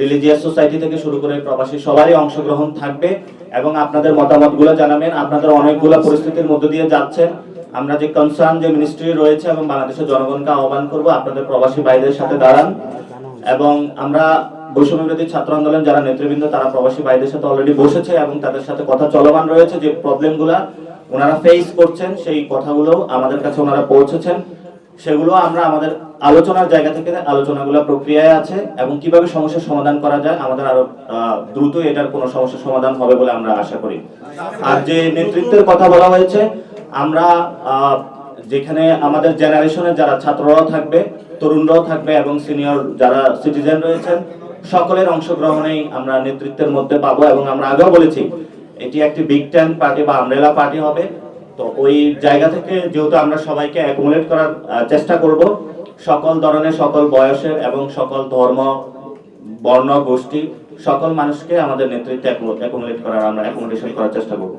Religious society থেকে শুরু করে প্রবাসী সবারই অংশগ্রহণ থাকবে এবং আপনাদের মতামতগুলো জানাবেন। আপনাদের অনেকগুলো পরিস্থিতির মধ্য দিয়ে যাচ্ছেন। আমরা যে কনসার্ন যে মিনিস্ট্রি রয়েছে এবং বাংলাদেশের জনগণকে আহ্বান করব আপনাদের প্রবাসী ভাইদের সাথে দাঁড়ান। এবং আমরা বৈষম্য বিরোধী ছাত্র আন্দোলন যারা নেতৃবৃন্দ তারা প্রবাসী ভাইদের সাথে অলরেডি বসেছে এবং তাদের সাথে কথা চলমান রয়েছে। যে প্রবলেমগুলো ওনারা ফেস করছেন সেই কথাগুলো আমাদের কাছে ওনারা পৌঁছেছেন, সেগুলো আমরা আমাদের আলোচনার জায়গা থেকে আলোচনাগুলো প্রক্রিয়ায় আছে এবং কিভাবে সমস্যার সমাধান করা যায় আমাদের আরো দ্রুত এটার কোনো সমস্যার সমাধান হবে বলে আমরা আশা করি। আর যে নেতৃত্বের কথা বলা হয়েছে, আমরা যেখানে আমাদের জেনারেশনের যারা ছাত্ররাও থাকবে, তরুণরাও থাকবে এবং সিনিয়র যারা সিটিজেন রয়েছেন সকলের অংশগ্রহণেই আমরা নেতৃত্বের মধ্যে পাবো। এবং আমরা আগেও বলেছি এটি একটি বিগ টেন পার্টি বা আমব্রেলা পার্টি হবে। তো ওই জায়গা থেকে যেহেতু আমরা সবাইকে অ্যাকোমোডেট করার চেষ্টা করব, সকল ধরনের সকল বয়সের এবং সকল ধর্ম বর্ণ গোষ্ঠী সকল মানুষকে আমাদের নেতৃত্বে অ্যাকোমোডেট করার আমরা অ্যাকোমোডেশন করার চেষ্টা করব।